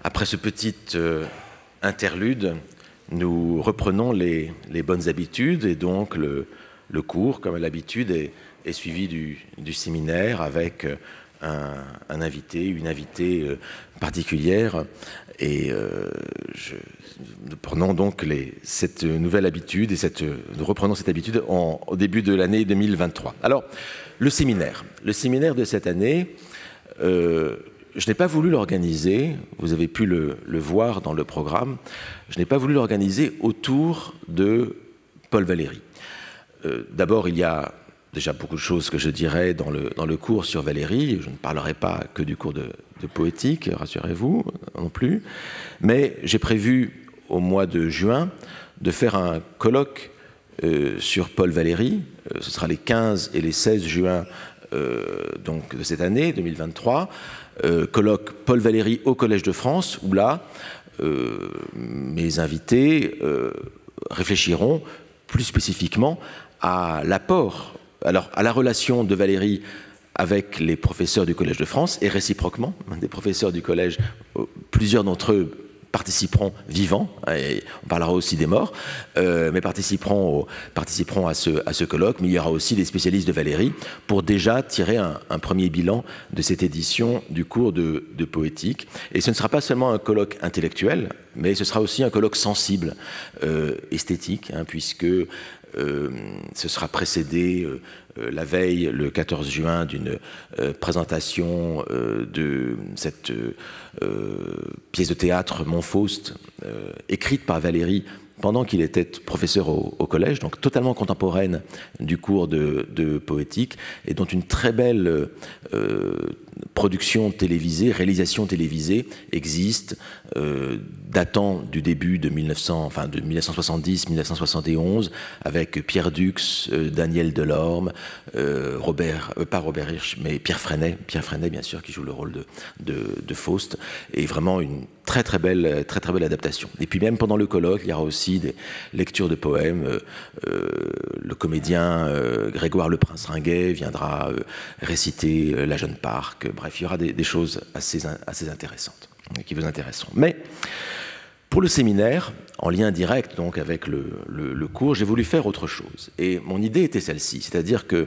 Après ce petit interlude, nous reprenons les bonnes habitudes et donc le cours, comme à l'habitude, est suivi du séminaire avec un invité, une invitée particulière. Et nous prenons donc cette nouvelle habitude et nous reprenons cette habitude au début de l'année 2023. Alors, le séminaire de cette année, je n'ai pas voulu l'organiser, vous avez pu le voir dans le programme, je n'ai pas voulu l'organiser autour de Paul Valéry. D'abord, il y a déjà beaucoup de choses que je dirais dans le cours sur Valéry. Je ne parlerai pas que du cours de poétique, rassurez-vous, non plus. Mais j'ai prévu au mois de juin de faire un colloque sur Paul Valéry. Ce sera les 15 et les 16 juin donc de cette année 2023. Colloque Paul Valéry au Collège de France, où là, mes invités réfléchiront plus spécifiquement à l'apport, alors à la relation de Valéry avec les professeurs du Collège de France et réciproquement, des professeurs du collège, plusieurs d'entre eux participeront vivants, et on parlera aussi des morts, mais participeront à ce colloque, mais il y aura aussi des spécialistes de Valéry pour déjà tirer un premier bilan de cette édition du cours de poétique. Et ce ne sera pas seulement un colloque intellectuel, mais ce sera aussi un colloque sensible, esthétique, puisque ce sera précédé la veille, le 14 juin, d'une présentation de cette pièce de théâtre Montfaust, écrite par Valéry pendant qu'il était professeur au collège, donc totalement contemporaine du cours de poétique, et dont une très belle production télévisée, réalisation télévisée existe, datant du début de 1970-1971, avec Pierre Dux, Daniel Delorme, pas Robert Hirsch, mais Pierre Freinet, bien sûr, qui joue le rôle de Faust, et vraiment une très belle adaptation. Et puis même pendant le colloque, il y aura aussi des lectures de poèmes. Le comédien Grégoire Le Prince Ringuet viendra réciter La Jeune Parc. Bref, il y aura des choses assez intéressantes qui vous intéresseront. Mais pour le séminaire, en lien direct donc avec le cours, j'ai voulu faire autre chose. Et mon idée était celle-ci, c'est-à-dire que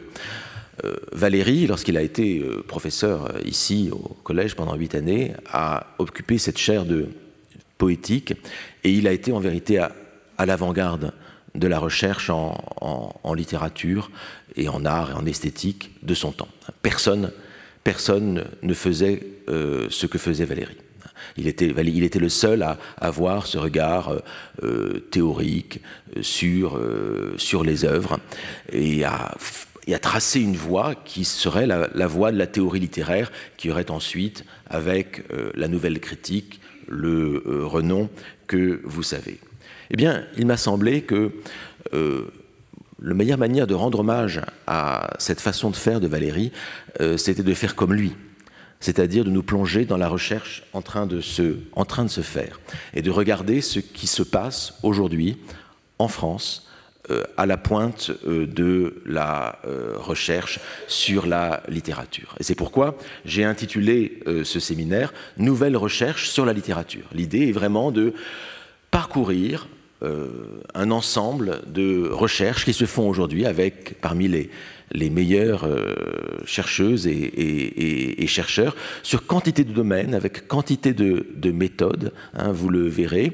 Valéry, lorsqu'il a été professeur ici au collège pendant 8 années, a occupé cette chaire de poétique, et il a été en vérité à l'avant-garde de la recherche en littérature et en art et en esthétique de son temps. Personne ne faisait ce que faisait Valéry. Il était le seul à avoir ce regard théorique sur les œuvres et à tracer une voie qui serait la voie de la théorie littéraire, qui aurait ensuite, avec la nouvelle critique, le renom que vous savez. Eh bien, il m'a semblé que la meilleure manière de rendre hommage à cette façon de faire de Valéry, c'était de faire comme lui, c'est-à-dire de nous plonger dans la recherche en train de se faire, et de regarder ce qui se passe aujourd'hui en France, à la pointe de la recherche sur la littérature. Et c'est pourquoi j'ai intitulé ce séminaire « Nouvelles recherches sur la littérature ». L'idée est vraiment de parcourir un ensemble de recherches qui se font aujourd'hui avec, parmi les meilleures chercheuses et chercheurs sur quantité de domaines, avec quantité de méthodes, vous le verrez,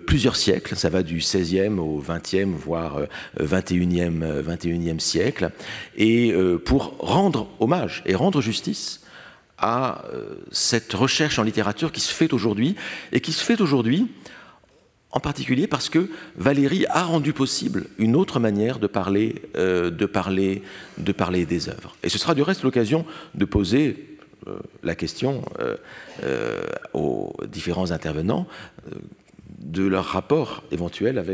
plusieurs siècles, ça va du 16e au 20e, voire 21e siècle, et pour rendre hommage et rendre justice à cette recherche en littérature qui se fait aujourd'hui, et qui se fait aujourd'hui en particulier parce que Valéry a rendu possible une autre manière de parler des œuvres. Et ce sera du reste l'occasion de poser la question aux différents intervenants de leur rapport éventuel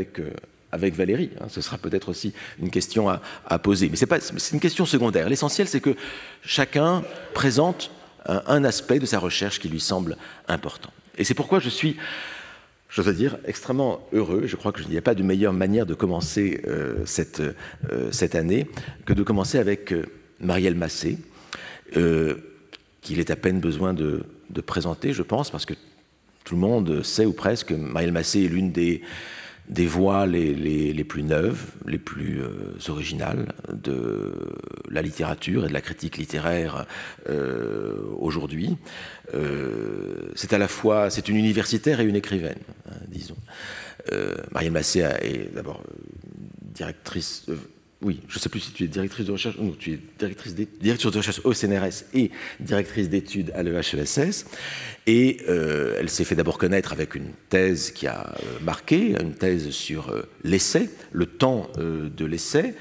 avec Valéry. Ce sera peut-être aussi une question à poser. Mais c'est une question secondaire. L'essentiel, c'est que chacun présente un aspect de sa recherche qui lui semble important. Et c'est pourquoi je suis, je dois dire, extrêmement heureux. Je crois qu'il n'y a pas de meilleure manière de commencer cette année que de commencer avec Marielle Massé, qu'il est à peine besoin de présenter, je pense, parce que tout le monde sait ou presque que Marielle Massé est l'une des voix les plus neuves, les plus originales de la littérature et de la critique littéraire aujourd'hui. C'est à la fois, c'est une universitaire et une écrivaine, hein, disons. Marielle Massé est d'abord directrice... oui, je ne sais plus si tu es directrice de recherche, non, tu es directrice de recherche au CNRS et directrice d'études à l'EHESS. Et elle s'est fait d'abord connaître avec une thèse qui a marqué, une thèse sur l'essai, le temps de l'essai,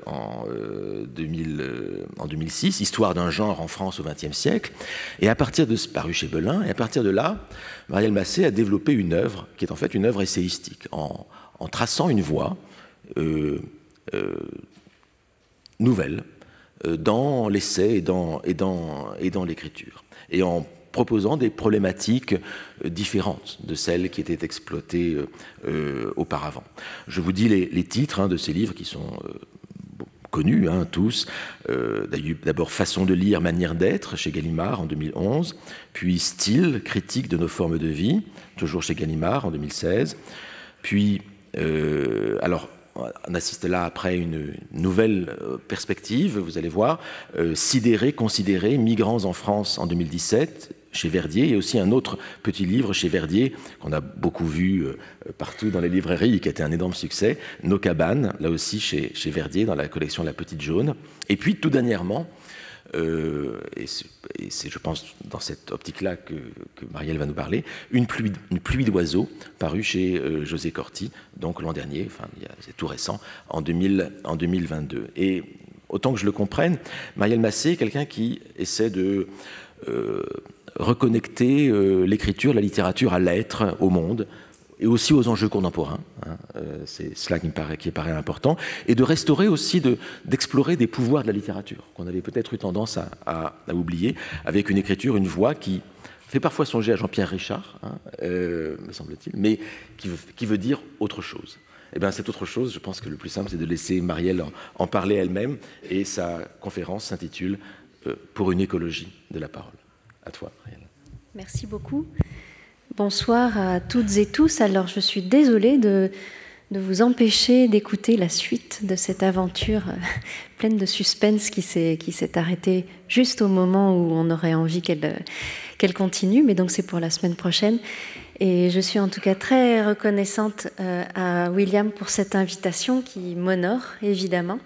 en 2006, Histoire d'un genre en France au XXe siècle. Et à partir de, paru chez Belin, et à partir de là, Marielle Massé a développé une œuvre qui est en fait une œuvre essayistique, en traçant une voie nouvelle dans l'essai et dans l'écriture, et en proposant des problématiques différentes de celles qui étaient exploitées auparavant. Je vous dis les titres de ces livres qui sont connus, tous. D'abord Façon de lire, manière d'être, chez Gallimard en 2011, puis Style, critique de nos formes de vie, toujours chez Gallimard en 2016, puis alors on assiste là après une nouvelle perspective, vous allez voir, Sidérés, considérés, migrants en France en 2017, chez Verdier, et aussi un autre petit livre chez Verdier, qu'on a beaucoup vu partout dans les librairies, qui a été un énorme succès, Nos cabanes, là aussi chez Verdier, dans la collection La Petite Jaune. Et puis tout dernièrement, et c'est, je pense, dans cette optique-là que Marielle va nous parler, Une pluie d'oiseaux, paru chez José Corti, donc l'an dernier, enfin, c'est tout récent, en 2022. Et autant que je le comprenne, Marielle Massé est quelqu'un qui essaie de reconnecter l'écriture, la littérature à l'être, au monde, et aussi aux enjeux contemporains, c'est cela qui paraît important, et de restaurer aussi, d'explorer des pouvoirs de la littérature, qu'on avait peut-être eu tendance à oublier, avec une écriture, une voix qui fait parfois songer à Jean-Pierre Richard, me semble-t-il, mais qui veut dire autre chose. Et bien, cette autre chose, je pense que le plus simple, c'est de laisser Marielle en parler elle-même, et sa conférence s'intitule « Pour une écologie de la parole ». À toi, Marielle. Merci beaucoup. Bonsoir à toutes et tous. Alors, je suis désolée de vous empêcher d'écouter la suite de cette aventure pleine de suspense qui s'est arrêtée juste au moment où on aurait envie qu'elle continue. Mais donc, c'est pour la semaine prochaine. Et je suis en tout cas très reconnaissante à William pour cette invitation qui m'honore, évidemment.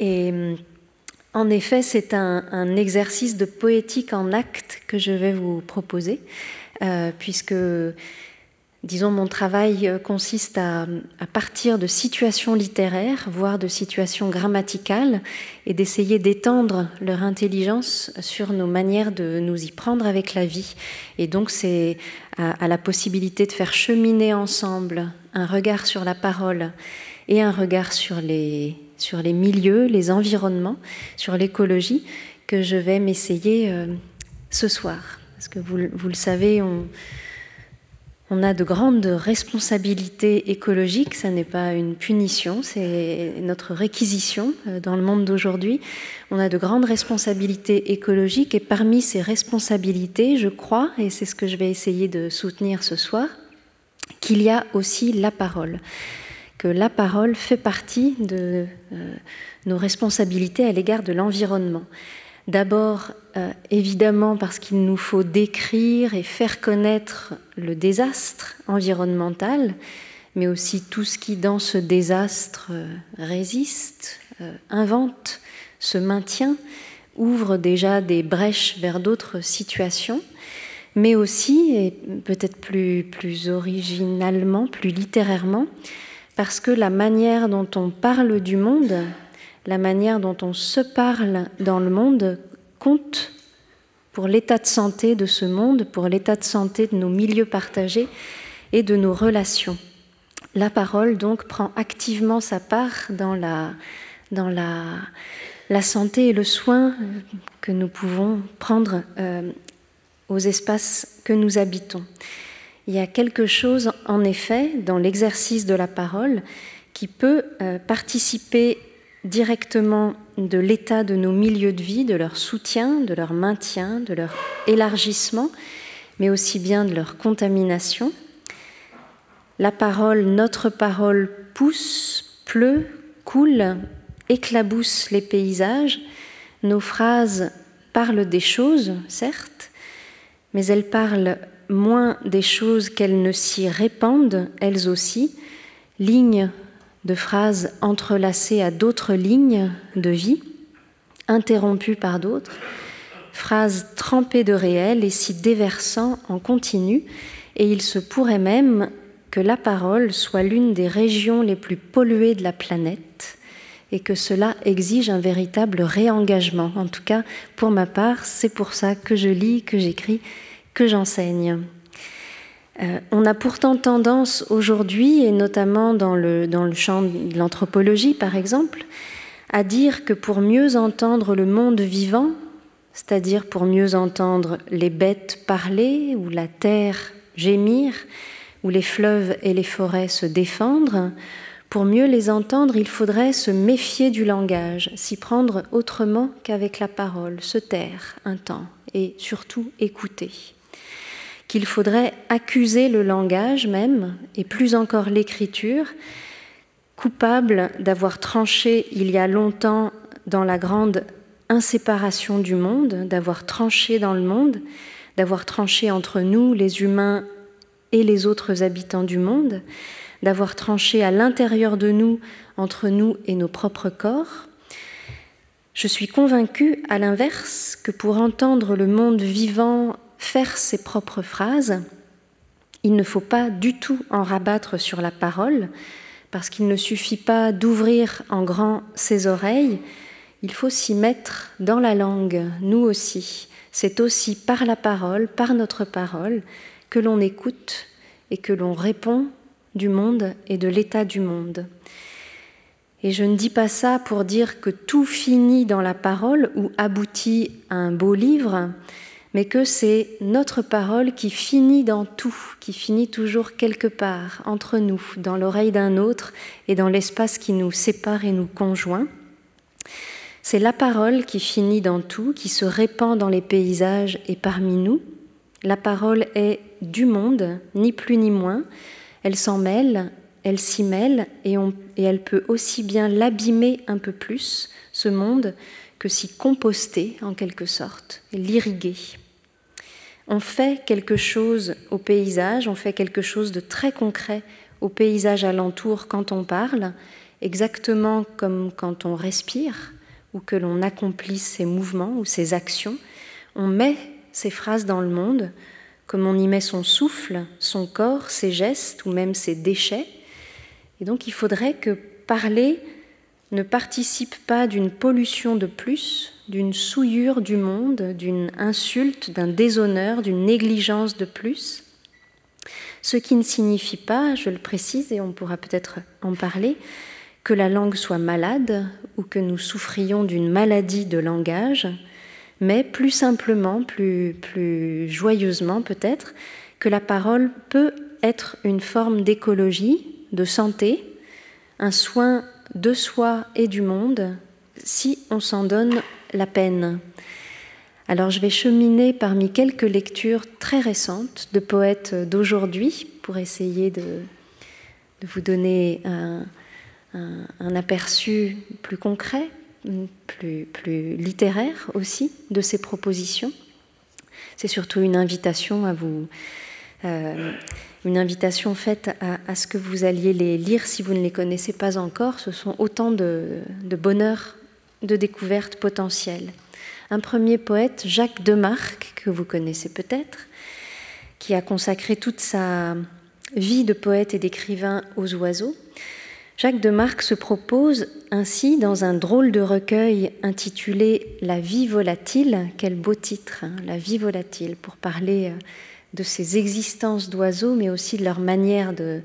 Et en effet, c'est un exercice de poétique en acte que je vais vous proposer. Puisque, disons, mon travail consiste à partir de situations littéraires, voire de situations grammaticales, et d'essayer d'étendre leur intelligence sur nos manières de nous y prendre avec la vie. Et donc, c'est à la possibilité de faire cheminer ensemble un regard sur la parole et un regard sur les milieux, les environnements, sur l'écologie, que je vais m'essayer ce soir. Parce que vous le savez, on a de grandes responsabilités écologiques. Ça n'est pas une punition, c'est notre réquisition dans le monde d'aujourd'hui. On a de grandes responsabilités écologiques et parmi ces responsabilités, je crois, et c'est ce que je vais essayer de soutenir ce soir, qu'il y a aussi la parole. Que la parole fait partie de nos responsabilités à l'égard de l'environnement. D'abord, évidemment, parce qu'il nous faut décrire et faire connaître le désastre environnemental, mais aussi tout ce qui, dans ce désastre, résiste, invente, se maintient, ouvre déjà des brèches vers d'autres situations, mais aussi, et peut-être plus originalement, plus littérairement, parce que la manière dont on parle du monde, la manière dont on se parle dans le monde compte pour l'état de santé de ce monde, pour l'état de santé de nos milieux partagés et de nos relations. La parole, donc, prend activement sa part dans la santé et le soin que nous pouvons prendre aux espaces que nous habitons. Il y a quelque chose, en effet, dans l'exercice de la parole qui peut participer directement de l'état de nos milieux de vie, de leur soutien, de leur maintien, de leur élargissement, mais aussi bien de leur contamination. La parole, notre parole pousse, pleut, coule, éclabousse les paysages. Nos phrases parlent des choses, certes, mais elles parlent moins des choses qu'elles ne s'y répandent, elles aussi, lignes de phrases entrelacées à d'autres lignes de vie, interrompues par d'autres, phrases trempées de réel et s'y déversant en continu, et il se pourrait même que la parole soit l'une des régions les plus polluées de la planète, et que cela exige un véritable réengagement. En tout cas, pour ma part, c'est pour ça que je lis, que j'écris, que j'enseigne. On a pourtant tendance aujourd'hui, et notamment dans le champ de l'anthropologie par exemple, à dire que pour mieux entendre le monde vivant, c'est-à-dire pour mieux entendre les bêtes parler, ou la terre gémir, ou les fleuves et les forêts se défendre, pour mieux les entendre, il faudrait se méfier du langage, s'y prendre autrement qu'avec la parole, se taire un temps et surtout écouter. Qu'il faudrait accuser le langage même, et plus encore l'écriture, coupable d'avoir tranché il y a longtemps dans la grande inséparation du monde, d'avoir tranché dans le monde, d'avoir tranché entre nous, les humains, et les autres habitants du monde, d'avoir tranché à l'intérieur de nous, entre nous et nos propres corps. Je suis convaincue, à l'inverse, que pour entendre le monde vivant faire ses propres phrases, il ne faut pas du tout en rabattre sur la parole, parce qu'il ne suffit pas d'ouvrir en grand ses oreilles, il faut s'y mettre dans la langue, nous aussi. C'est aussi par la parole, par notre parole, que l'on écoute et que l'on répond du monde et de l'état du monde. Et je ne dis pas ça pour dire que tout finit dans la parole ou aboutit à un beau livre, mais que c'est notre parole qui finit dans tout, qui finit toujours quelque part, entre nous, dans l'oreille d'un autre et dans l'espace qui nous sépare et nous conjoint. C'est la parole qui finit dans tout, qui se répand dans les paysages et parmi nous. La parole est du monde, ni plus ni moins. Elle s'en mêle, elle s'y mêle, et elle peut aussi bien l'abîmer un peu plus, ce monde, que s'y composter, en quelque sorte, l'irriguer. On fait quelque chose au paysage, on fait quelque chose de très concret au paysage alentour quand on parle, exactement comme quand on respire, ou que l'on accomplit ses mouvements ou ses actions. On met ses phrases dans le monde, comme on y met son souffle, son corps, ses gestes ou même ses déchets. Et donc il faudrait que parler ne participe pas d'une pollution de plus, d'une souillure du monde, d'une insulte, d'un déshonneur, d'une négligence de plus. Ce qui ne signifie pas, je le précise et on pourra peut-être en parler, que la langue soit malade ou que nous souffrions d'une maladie de langage, mais plus simplement, plus joyeusement peut-être, que la parole peut être une forme d'écologie, de santé, un soin de soi et du monde, si on s'en donne la peine. Alors je vais cheminer parmi quelques lectures très récentes de poètes d'aujourd'hui pour essayer de vous donner un aperçu plus concret, plus littéraire aussi de ces propositions. C'est surtout une invitation à vous, une invitation faite à ce que vous alliez les lire si vous ne les connaissez pas encore. Ce sont autant de bonheur, de découvertes potentielles. Un premier poète, Jacques Demarque, que vous connaissez peut-être, qui a consacré toute sa vie de poète et d'écrivain aux oiseaux. Jacques Demarque se propose ainsi dans un drôle de recueil intitulé « La vie volatile », quel beau titre, hein, « La vie volatile », pour parler de ces existences d'oiseaux, mais aussi de leur manière de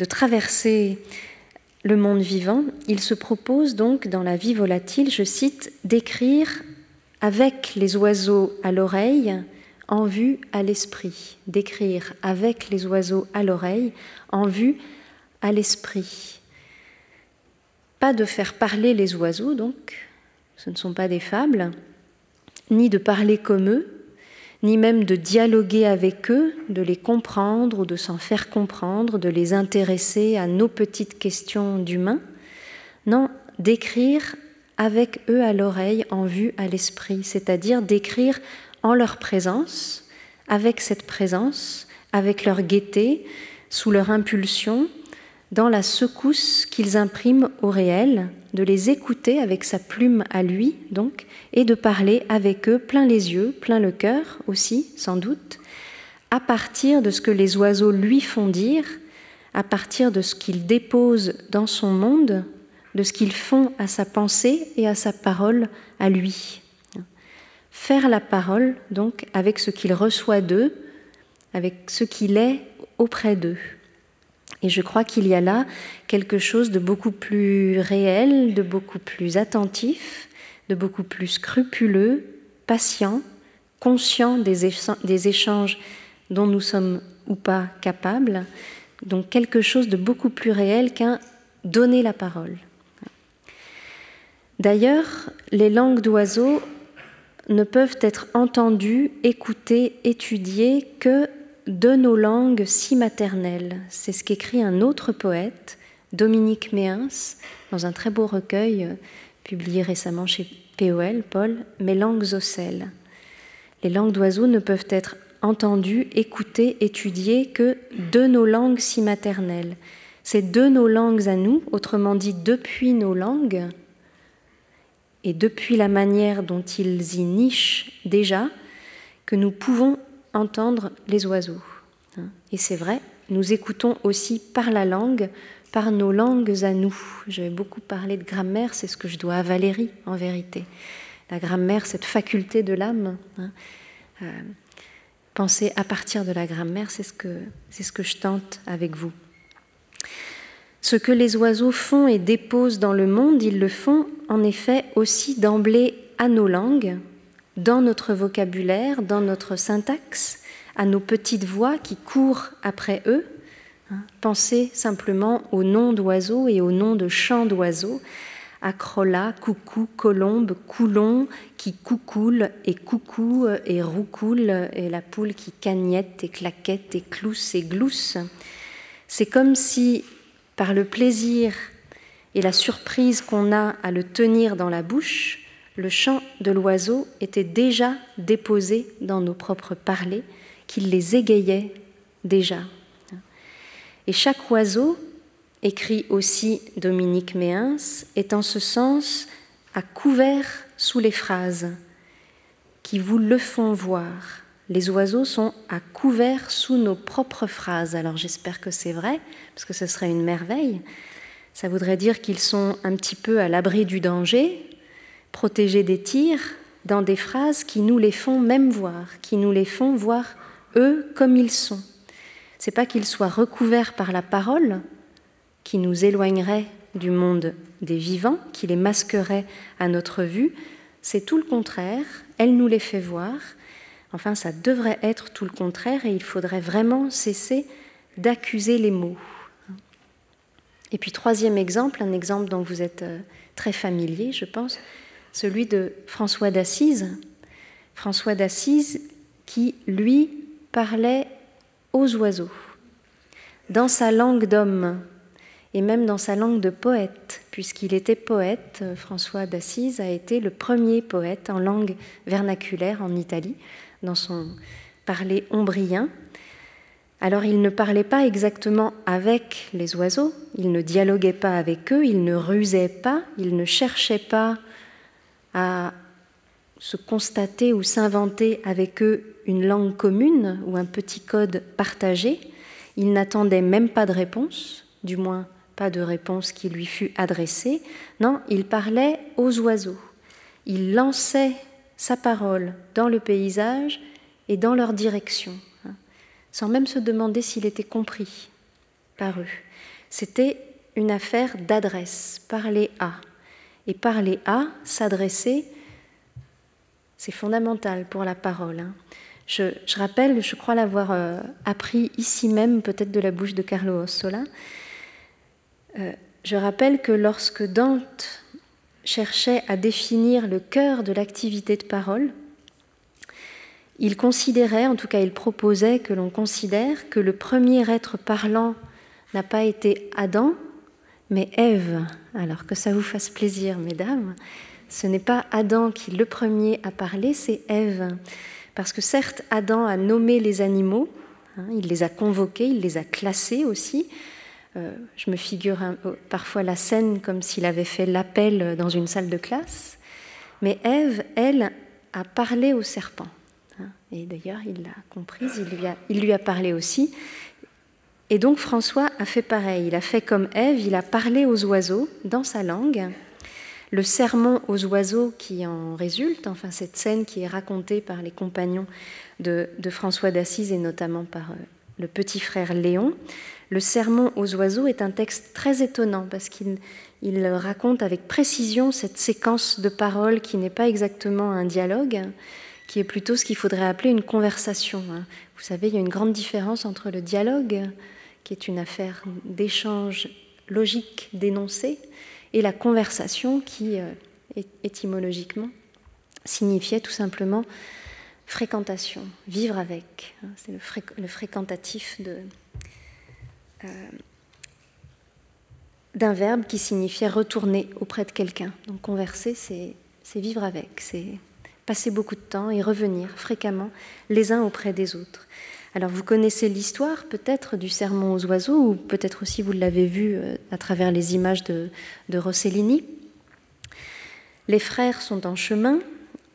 traverser le monde vivant. Il se propose donc dans « La vie volatile », je cite, « d'écrire avec les oiseaux à l'oreille, en vue à l'esprit ». D'écrire avec les oiseaux à l'oreille, en vue à l'esprit. Pas de faire parler les oiseaux, donc, ce ne sont pas des fables, ni de parler comme eux, ni même de dialoguer avec eux, de les comprendre ou de s'en faire comprendre, de les intéresser à nos petites questions d'humains. Non, d'écrire avec eux à l'oreille, en vue à l'esprit, c'est-à-dire d'écrire en leur présence, avec cette présence, avec leur gaieté, sous leur impulsion, dans la secousse qu'ils impriment au réel, de les écouter avec sa plume à lui, donc, et de parler avec eux plein les yeux, plein le cœur aussi, sans doute, à partir de ce que les oiseaux lui font dire, à partir de ce qu'ils déposent dans son monde, de ce qu'ils font à sa pensée et à sa parole à lui. Faire la parole, donc, avec ce qu'il reçoit d'eux, avec ce qu'il est auprès d'eux. Et je crois qu'il y a là quelque chose de beaucoup plus réel, de beaucoup plus attentif, de beaucoup plus scrupuleux, patient, conscient des échanges dont nous sommes ou pas capables, donc quelque chose de beaucoup plus réel qu'un donner la parole. D'ailleurs, les langues d'oiseaux ne peuvent être entendues, écoutées, étudiées que de nos langues si maternelles. C'est ce qu'écrit un autre poète, Dominique Méhens, dans un très beau recueil publié récemment chez POL, Paul, Mes langues ocelles. Les langues d'oiseaux ne peuvent être entendues, écoutées, étudiées que de nos langues si maternelles. C'est de nos langues à nous, autrement dit depuis nos langues, et depuis la manière dont ils y nichent déjà, que nous pouvons entendre les oiseaux. Et c'est vrai, nous écoutons aussi par la langue, par nos langues à nous. Je vais beaucoup parler de grammaire, c'est ce que je dois à Valérie, en vérité. La grammaire, cette faculté de l'âme. Penser à partir de la grammaire, c'est ce que je tente avec vous. Ce que les oiseaux font et déposent dans le monde, ils le font en effet aussi d'emblée à nos langues, dans notre vocabulaire, dans notre syntaxe, à nos petites voix qui courent après eux. Pensez simplement aux noms d'oiseaux et aux noms de chants d'oiseaux, acrola, coucou, colombe, coulon, qui coucoule et coucou et roucoule, et la poule qui cagnette et claquette et clousse et glousse. C'est comme si, par le plaisir et la surprise qu'on a à le tenir dans la bouche, le chant de l'oiseau était déjà déposé dans nos propres parlers, qu'il les égayait déjà. Et chaque oiseau, écrit aussi Dominique Méhens, est en ce sens à couvert sous les phrases qui vous le font voir. Les oiseaux sont à couvert sous nos propres phrases. Alors j'espère que c'est vrai, parce que ce serait une merveille. Ça voudrait dire qu'ils sont un petit peu à l'abri du danger, protégés des tirs, dans des phrases qui nous les font même voir, qui nous les font voir eux comme ils sont. C'est pas qu'ils soient recouverts par la parole, qui nous éloignerait du monde des vivants, qui les masquerait à notre vue, c'est tout le contraire, elle nous les fait voir. Enfin, ça devrait être tout le contraire et il faudrait vraiment cesser d'accuser les mots. Et puis, troisième exemple, un exemple dont vous êtes très familier, je pense, celui de François d'Assise. François d'Assise qui, lui, parlait aux oiseaux, dans sa langue d'homme et même dans sa langue de poète, puisqu'il était poète. François d'Assise a été le premier poète en langue vernaculaire en Italie, dans son parler ombrien. Alors il ne parlait pas exactement avec les oiseaux, il ne dialoguait pas avec eux, il ne rusait pas, il ne cherchait pas à se constater ou s'inventer avec eux une langue commune ou un petit code partagé. Il n'attendait même pas de réponse, du moins pas de réponse qui lui fût adressée. Non, il parlait aux oiseaux. Il lançait sa parole dans le paysage et dans leur direction, sans même se demander s'il était compris par eux. C'était une affaire d'adresse, parler à. Et parler à, s'adresser, c'est fondamental pour la parole. Je rappelle, je crois l'avoir appris ici même, peut-être de la bouche de Carlo Ossola, je rappelle que lorsque Dante cherchait à définir le cœur de l'activité de parole, Il considérait, en tout cas il proposait que l'on considère que le premier être parlant n'a pas été Adam, mais Ève. Alors que ça vous fasse plaisir, mesdames, ce n'est pas Adam qui le premier a parlé, c'est Ève. Parce que certes, Adam a nommé les animaux, il les a convoqués, il les a classés aussi. Je me figure parfois la scène comme s'il avait fait l'appel dans une salle de classe. Mais Ève, elle, a parlé au serpent. Et d'ailleurs, il l'a comprise, il lui a parlé aussi. Et donc François a fait pareil. Il a fait comme Ève, il a parlé aux oiseaux dans sa langue. Le sermon aux oiseaux qui en résulte, enfin cette scène qui est racontée par les compagnons de François d'Assise et notamment par le petit frère Léon. Le sermon aux oiseaux est un texte très étonnant parce qu'il raconte avec précision cette séquence de paroles qui n'est pas exactement un dialogue, qui est plutôt ce qu'il faudrait appeler une conversation. Vous savez, il y a une grande différence entre le dialogue, qui est une affaire d'échange logique d'énoncés, et la conversation qui, étymologiquement, signifiait tout simplement fréquentation, vivre avec. C'est le fréquentatif d'un verbe qui signifiait retourner auprès de quelqu'un. Donc converser, c'est vivre avec, c'est passer beaucoup de temps et revenir fréquemment les uns auprès des autres. Alors vous connaissez l'histoire peut-être du sermon aux oiseaux, ou peut-être aussi vous l'avez vu à travers les images de Rossellini. Les frères sont en chemin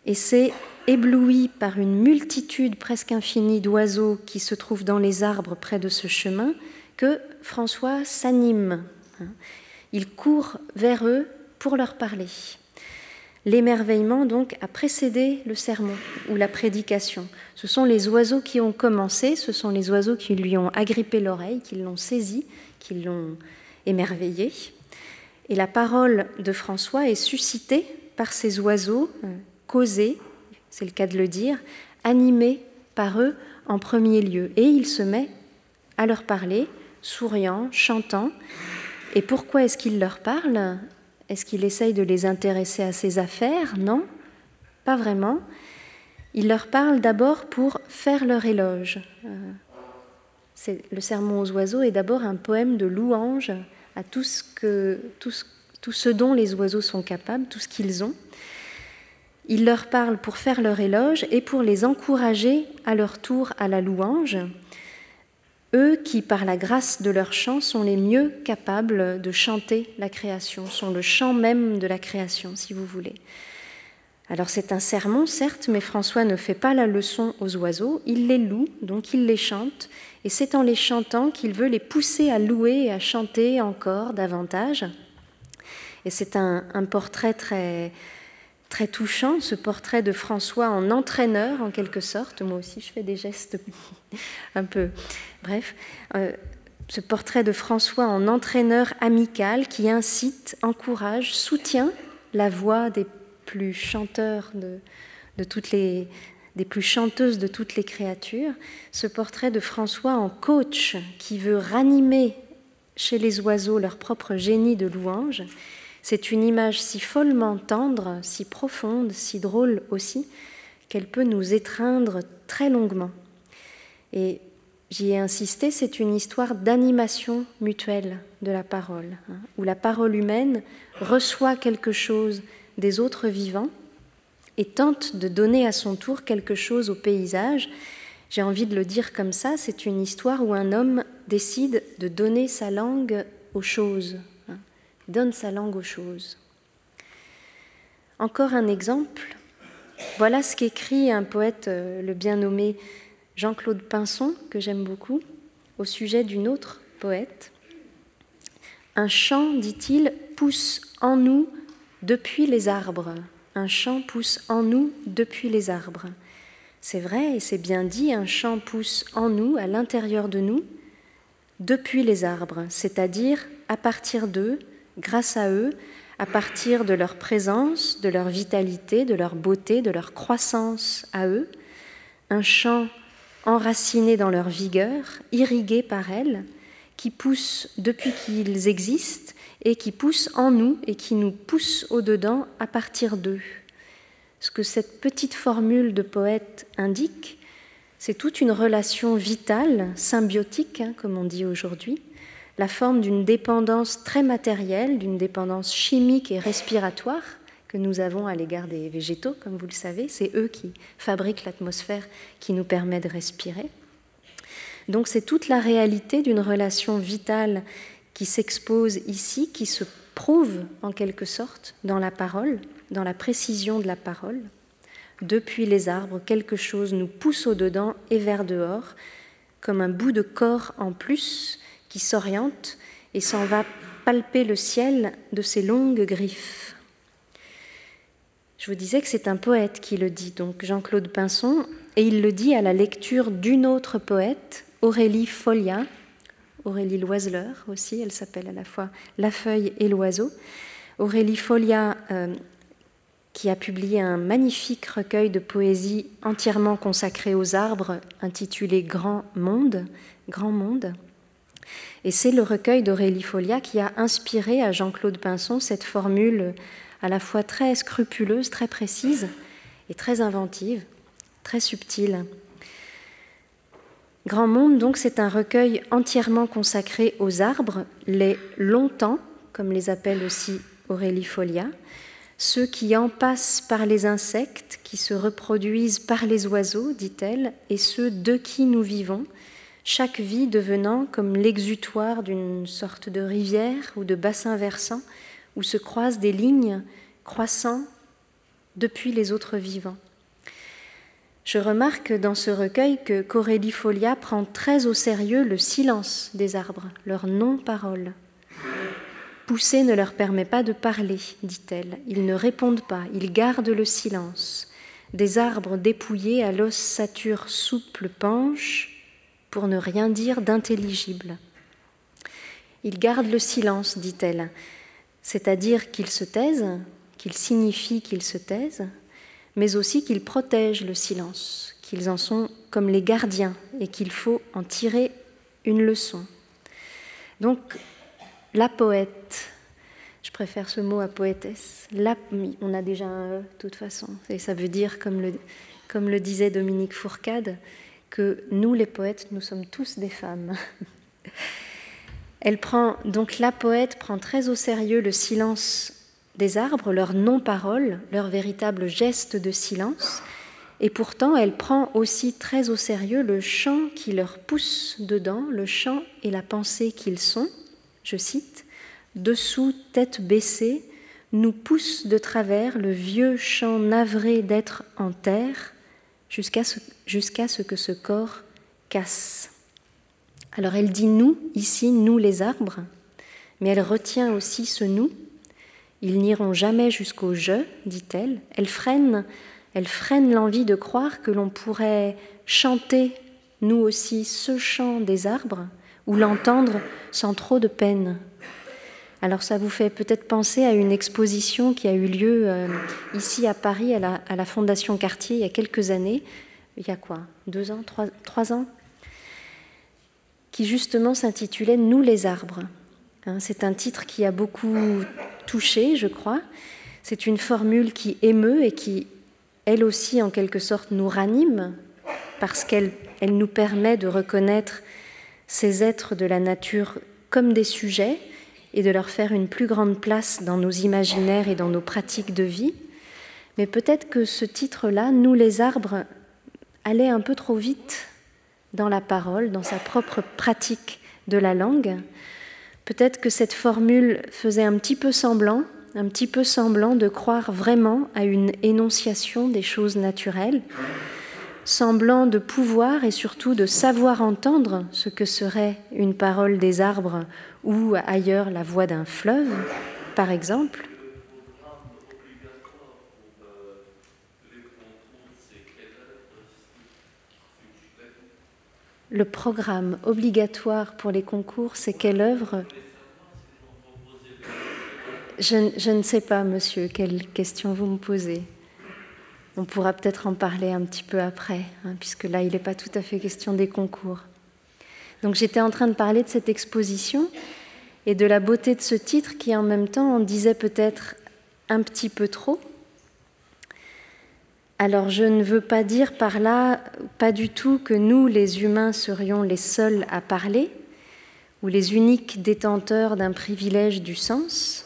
et c'est ébloui par une multitude presque infinie d'oiseaux qui se trouvent dans les arbres près de ce chemin que François s'anime. Il court vers eux pour leur parler. L'émerveillement, donc, a précédé le sermon ou la prédication. Ce sont les oiseaux qui ont commencé, ce sont les oiseaux qui lui ont agrippé l'oreille, qui l'ont saisi, qui l'ont émerveillé. Et la parole de François est suscitée par ces oiseaux, causés, c'est le cas de le dire, animés par eux en premier lieu. Et il se met à leur parler, souriant, chantant. Et pourquoi est-ce qu'il leur parle ? Est-ce qu'il essaye de les intéresser à ses affaires ? Non, pas vraiment. Il leur parle d'abord pour faire leur éloge. Le sermon aux oiseaux est d'abord un poème de louange à tout ce dont les oiseaux sont capables, tout ce qu'ils ont. Il leur parle pour faire leur éloge et pour les encourager à leur tour à la louange, eux qui, par la grâce de leur chant, sont les mieux capables de chanter la création, sont le chant même de la création, si vous voulez. Alors c'est un sermon, certes, mais François ne fait pas la leçon aux oiseaux, il les loue, donc il les chante, et c'est en les chantant qu'il veut les pousser à louer et à chanter encore davantage. Et c'est un portrait très, très touchant, ce portrait de François en entraîneur, en quelque sorte. Moi aussi, je fais des gestes un peu... Bref, ce portrait de François en entraîneur amical qui incite, encourage, soutient la voix des plus chanteurs des plus chanteuses de toutes les créatures. Ce portrait de François en coach qui veut ranimer chez les oiseaux leur propre génie de louange. C'est une image si follement tendre, si profonde, si drôle aussi, qu'elle peut nous étreindre très longuement. Et j'y ai insisté, c'est une histoire d'animation mutuelle de la parole, où la parole humaine reçoit quelque chose des autres vivants et tente de donner à son tour quelque chose au paysage. J'ai envie de le dire comme ça, c'est une histoire où un homme décide de donner sa langue aux choses, donne sa langue aux choses. Encore un exemple, voilà ce qu'écrit un poète, le bien nommé Jean-Claude Pinson, que j'aime beaucoup, au sujet d'une autre poète. Un chant, dit-il, pousse en nous depuis les arbres. Un chant pousse en nous depuis les arbres. C'est vrai et c'est bien dit, un chant pousse en nous, à l'intérieur de nous, depuis les arbres, c'est-à-dire à partir d'eux, grâce à eux, à partir de leur présence, de leur vitalité, de leur beauté, de leur croissance à eux, un chant enraciné dans leur vigueur, irrigué par elle, qui pousse depuis qu'ils existent et qui pousse en nous et qui nous pousse au-dedans à partir d'eux. Ce que cette petite formule de poète indique, c'est toute une relation vitale, symbiotique, comme on dit aujourd'hui, la forme d'une dépendance très matérielle, d'une dépendance chimique et respiratoire que nous avons à l'égard des végétaux, comme vous le savez. C'est eux qui fabriquent l'atmosphère qui nous permet de respirer. Donc c'est toute la réalité d'une relation vitale qui s'expose ici, qui se prouve en quelque sorte dans la parole, dans la précision de la parole. Depuis les arbres, quelque chose nous pousse au-dedans et vers dehors, comme un bout de corps en plus qui s'oriente et s'en va palper le ciel de ses longues griffes. Je vous disais que c'est un poète qui le dit, donc Jean-Claude Pinson, et il le dit à la lecture d'une autre poète, Aurélie Follia, Aurélie Loiseleur aussi, elle s'appelle à la fois La Feuille et l'Oiseau. Aurélie Follia, qui a publié un magnifique recueil de poésie entièrement consacré aux arbres, intitulé Grand Monde. Et c'est le recueil d'Aurélie Follia qui a inspiré à Jean-Claude Pinson cette formule à la fois très scrupuleuse, très précise et très inventive, très subtile. Grand Monde, donc, c'est un recueil entièrement consacré aux arbres, les longtemps, comme les appelle aussi Aurélie Follia, ceux qui en passent par les insectes, qui se reproduisent par les oiseaux, dit-elle, et ceux de qui nous vivons, chaque vie devenant comme l'exutoire d'une sorte de rivière ou de bassin versant où se croisent des lignes croissant depuis les autres vivants. Je remarque dans ce recueil qu'Aurélie Follia prend très au sérieux le silence des arbres, leur non-parole. Pousser ne leur permet pas de parler, dit-elle. Ils ne répondent pas, ils gardent le silence. Des arbres dépouillés à l'ossature souple penche, pour ne rien dire d'intelligible. Ils gardent le silence, dit-elle, c'est-à-dire qu'ils se taisent, qu'ils signifient qu'ils se taisent, mais aussi qu'ils protègent le silence, qu'ils en sont comme les gardiens et qu'il faut en tirer une leçon. Donc, la poète, je préfère ce mot à poétesse, on a déjà un E de toute façon, et ça veut dire, comme le disait Dominique Fourcade, que nous, les poètes, nous sommes tous des femmes. Donc la poète prend très au sérieux le silence des arbres, leur non-parole, leur véritable geste de silence, et pourtant elle prend aussi très au sérieux le chant qui leur pousse dedans, le chant et la pensée qu'ils sont, je cite, « Dessous, tête baissée, nous pousse de travers le vieux chant navré d'être en terre, jusqu'à ce que ce corps casse. » Alors elle dit « nous », ici « nous les arbres », mais elle retient aussi ce « nous ». Ils n'iront jamais jusqu'au « je », dit-elle. Elle freine l'envie de croire que l'on pourrait chanter, nous aussi, ce chant des arbres, ou l'entendre sans trop de peine. Alors ça vous fait peut-être penser à une exposition qui a eu lieu ici à Paris, à la Fondation Cartier, il y a quelques années, il y a quoi, 2 ans, 3 ans, qui justement s'intitulait « Nous les arbres ». C'est un titre qui a beaucoup touché, je crois. C'est une formule qui émeut et qui, elle aussi, en quelque sorte, nous ranime, parce qu'elle nous permet de reconnaître ces êtres de la nature comme des sujets, et de leur faire une plus grande place dans nos imaginaires et dans nos pratiques de vie. Mais peut-être que ce titre-là, « Nous les arbres », allait un peu trop vite dans la parole, dans sa propre pratique de la langue. Peut-être que cette formule faisait un petit peu semblant de croire vraiment à une énonciation des choses naturelles, semblant de pouvoir et surtout de savoir entendre ce que serait une parole des arbres ou ailleurs la voix d'un fleuve, par exemple. Le programme obligatoire pour les concours, c'est quelle œuvre ? Je ne sais pas, monsieur, quelle question vous me posez. On pourra peut-être en parler un petit peu après, puisque là, il n'est pas tout à fait question des concours. Donc j'étais en train de parler de cette exposition et de la beauté de ce titre qui, en même temps, en disait peut-être un petit peu trop. Alors je ne veux pas dire par là, pas du tout que nous, les humains, serions les seuls à parler, ou les uniques détenteurs d'un privilège du sens,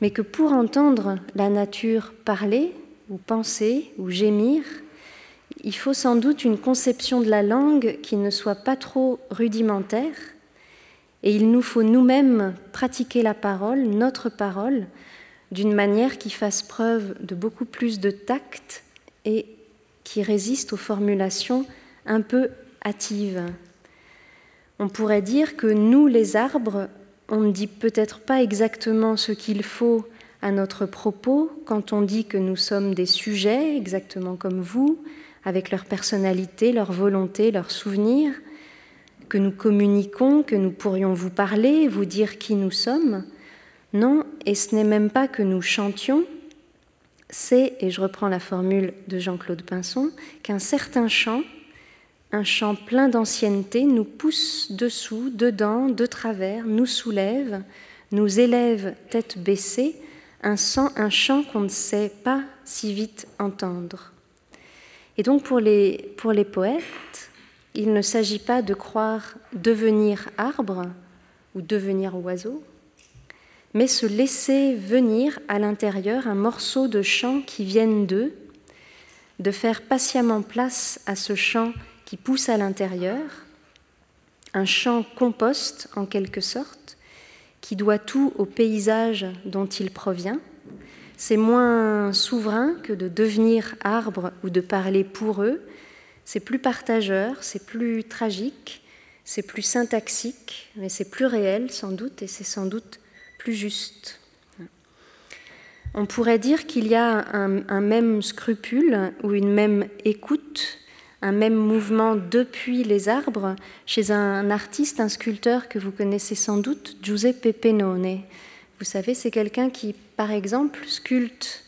mais que pour entendre la nature parler, ou penser, ou gémir, il faut sans doute une conception de la langue qui ne soit pas trop rudimentaire, et il nous faut nous-mêmes pratiquer la parole, notre parole, d'une manière qui fasse preuve de beaucoup plus de tact et qui résiste aux formulations un peu hâtives. On pourrait dire que nous, les arbres, on ne dit peut-être pas exactement ce qu'il faut à notre propos quand on dit que nous sommes des sujets, exactement comme vous, avec leur personnalité, leur volonté, leurs souvenirs, que nous communiquons, que nous pourrions vous parler, vous dire qui nous sommes. Non, et ce n'est même pas que nous chantions, c'est, et je reprends la formule de Jean-Claude Pinson, qu'un certain chant, un chant plein d'ancienneté, nous pousse dessous, dedans, de travers, nous soulève, nous élève tête baissée, un chant qu'on ne sait pas si vite entendre. Et donc pour les poètes, il ne s'agit pas de croire devenir arbre ou devenir oiseau, mais se laisser venir à l'intérieur un morceau de chant qui vienne d'eux, de faire patiemment place à ce chant qui pousse à l'intérieur, un chant compost en quelque sorte, qui doit tout au paysage dont il provient. C'est moins souverain que de devenir arbre ou de parler pour eux, c'est plus partageur, c'est plus tragique, c'est plus syntaxique, mais c'est plus réel sans doute, et c'est sans doute plus juste. On pourrait dire qu'il y a un même scrupule ou une même écoute, un même mouvement depuis les arbres chez un artiste, un sculpteur que vous connaissez sans doute, Giuseppe Pennone. Vous savez, c'est quelqu'un qui, par exemple, sculpte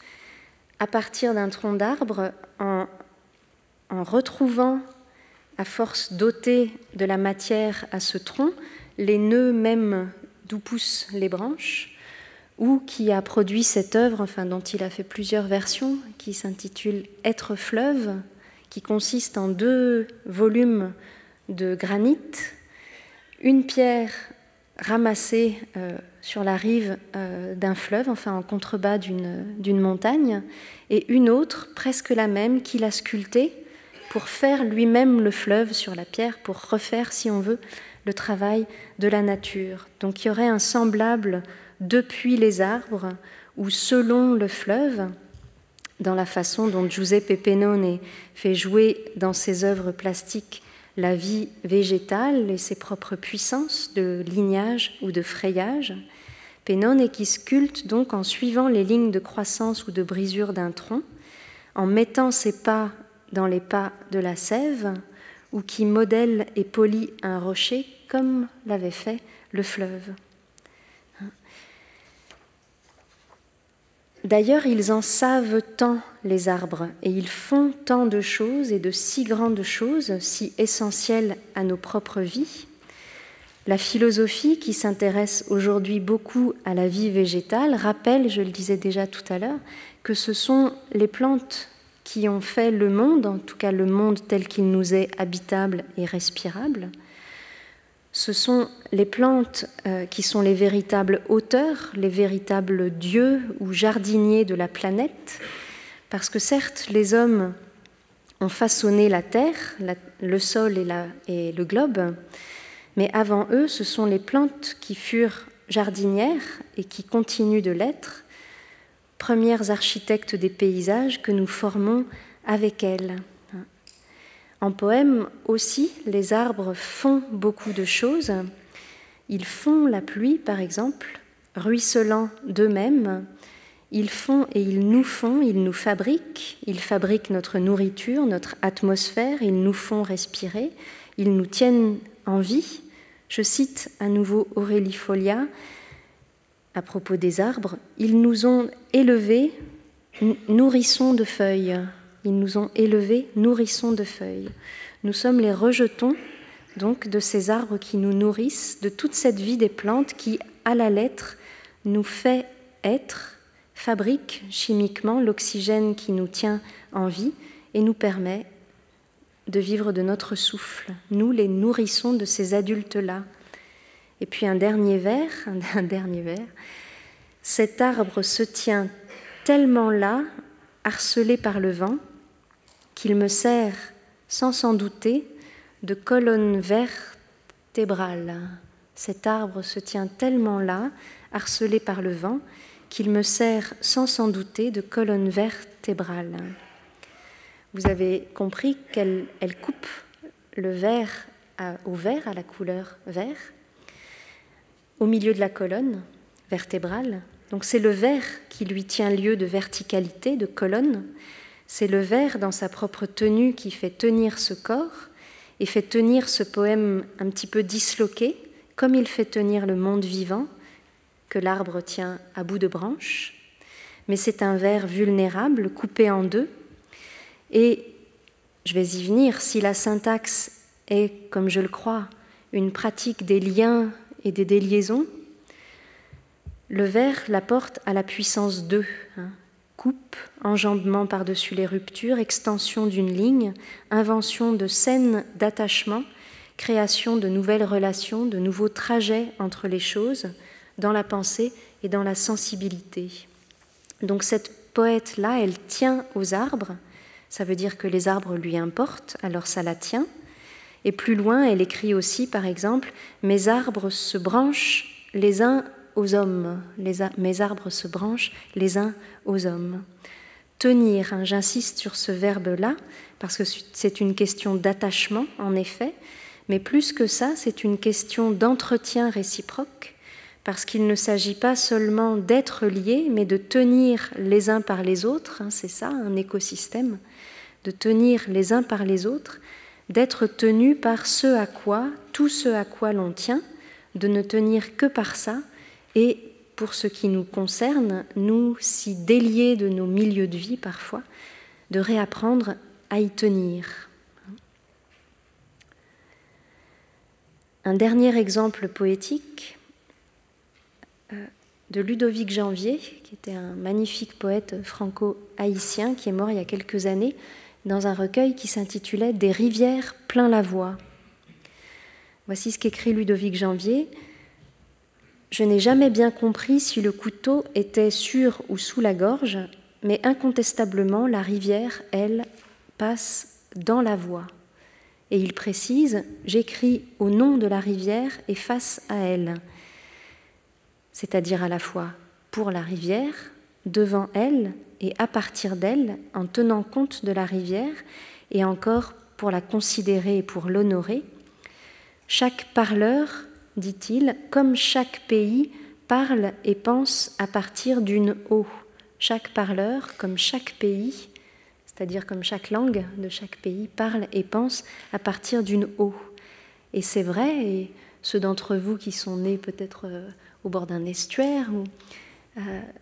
à partir d'un tronc d'arbre en retrouvant, à force d'ôter de la matière à ce tronc, les nœuds même d'où poussent les branches, ou qui a produit cette œuvre, enfin, dont il a fait plusieurs versions, qui s'intitule « Être fleuve », qui consiste en 2 volumes de granit, une pierre ramassée sur la rive d'un fleuve, enfin en contrebas d'une montagne, et une autre, presque la même, qu'il a sculptée pour faire lui-même le fleuve sur la pierre, pour refaire, si on veut, le travail de la nature. Donc il y aurait un semblable depuis les arbres ou selon le fleuve, dans la façon dont Giuseppe Pennone fait jouer dans ses œuvres plastiques la vie végétale et ses propres puissances de lignage ou de frayage. Pennone qui sculpte donc en suivant les lignes de croissance ou de brisure d'un tronc, en mettant ses pas dans les pas de la sève, ou qui modèle et polit un rocher comme l'avait fait le fleuve. D'ailleurs, ils en savent tant, les arbres, et ils font tant de choses, et de si grandes choses, si essentielles à nos propres vies. La philosophie, qui s'intéresse aujourd'hui beaucoup à la vie végétale, rappelle, je le disais déjà tout à l'heure, que ce sont les plantes qui ont fait le monde, en tout cas le monde tel qu'il nous est habitable et respirable. Ce sont les plantes qui sont les véritables auteurs, les véritables dieux ou jardiniers de la planète, parce que certes, les hommes ont façonné la terre, le sol et le globe, mais avant eux, ce sont les plantes qui furent jardinières et qui continuent de l'être, premières architectes des paysages que nous formons avec elles. En poème aussi, les arbres font beaucoup de choses. Ils font la pluie, par exemple, ruisselant d'eux-mêmes. Ils font et ils nous fabriquent. Ils fabriquent notre nourriture, notre atmosphère. Ils nous font respirer. Ils nous tiennent en vie. Je cite à nouveau Aurélie Follia à propos des arbres. Ils nous ont élevés, nourrissons de feuilles. Ils nous ont élevés, nourrissons de feuilles. Nous sommes les rejetons, donc, de ces arbres qui nous nourrissent, de toute cette vie des plantes qui, à la lettre, nous fait être, fabrique chimiquement l'oxygène qui nous tient en vie et nous permet de vivre de notre souffle, nous les nourrissons de ces adultes-là. Et puis un dernier vers, cet arbre se tient tellement là, harcelé par le vent, qu'il me sert, sans s'en douter, de colonne vertébrale. Cet arbre se tient tellement là, harcelé par le vent, qu'il me sert, sans s'en douter, de colonne vertébrale. Vous avez compris qu'elle coupe le vert au vert, à la couleur vert, au milieu de la colonne vertébrale. Donc c'est le vert qui lui tient lieu de verticalité, de colonne. C'est le vert dans sa propre tenue qui fait tenir ce corps et fait tenir ce poème un petit peu disloqué, comme il fait tenir le monde vivant que l'arbre tient à bout de branches. Mais c'est un vert vulnérable, coupé en deux. Et je vais y venir, si la syntaxe est, comme je le crois, une pratique des liens et des déliaisons, le vers l'apporte à la puissance 2, coupe, enjambement par-dessus les ruptures, extension d'une ligne, invention de scènes d'attachement, création de nouvelles relations, de nouveaux trajets entre les choses, dans la pensée et dans la sensibilité. Donc cette poète-là, elle tient aux arbres, ça veut dire que les arbres lui importent, alors ça la tient. Et plus loin, elle écrit aussi, par exemple, « Mes arbres se branchent les uns aux hommes. Mes arbres se branchent les uns aux hommes. » Tenir, j'insiste sur ce verbe-là, parce que c'est une question d'attachement, en effet, mais plus que ça, c'est une question d'entretien réciproque, parce qu'il ne s'agit pas seulement d'être liés, mais de tenir les uns par les autres, c'est ça, un écosystème, de tenir les uns par les autres, d'être tenu par tout ce à quoi l'on tient, de ne tenir que par ça, et pour ce qui nous concerne, nous, si déliés de nos milieux de vie parfois, de réapprendre à y tenir. Un dernier exemple poétique de Ludovic Janvier, qui était un magnifique poète franco-haïtien qui est mort il y a quelques années, dans un recueil qui s'intitulait « Des rivières plein la voie ». Voici ce qu'écrit Ludovic Janvier. « Je n'ai jamais bien compris si le couteau était sur ou sous la gorge, mais incontestablement, la rivière, elle, passe dans la voie. » Et il précise « J'écris au nom de la rivière et face à elle », c'est-à-dire à la fois pour la rivière, devant elle et à partir d'elle, en tenant compte de la rivière, et encore pour la considérer et pour l'honorer. Chaque parleur, dit-il, comme chaque pays, parle et pense à partir d'une eau. Chaque parleur, comme chaque pays, c'est-à-dire comme chaque langue de chaque pays, parle et pense à partir d'une eau. Et c'est vrai, et ceux d'entre vous qui sont nés peut-être au bord d'un estuaire ou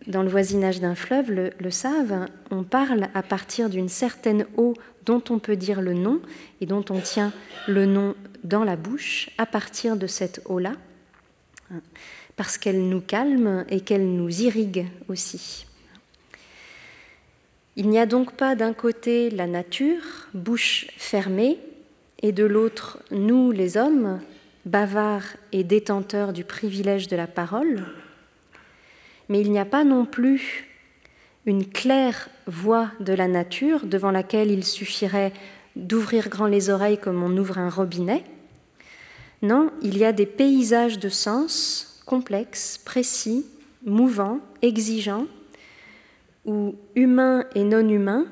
dans le voisinage d'un fleuve le savent, on parle à partir d'une certaine eau dont on peut dire le nom et dont on tient le nom dans la bouche, à partir de cette eau-là, parce qu'elle nous calme et qu'elle nous irrigue aussi. Il n'y a donc pas d'un côté la nature, bouche fermée, et de l'autre nous les hommes, bavards et détenteurs du privilège de la parole, mais il n'y a pas non plus une claire voix de la nature devant laquelle il suffirait d'ouvrir grand les oreilles comme on ouvre un robinet. Non, il y a des paysages de sens complexes, précis, mouvants, exigeants, où humains et non humains,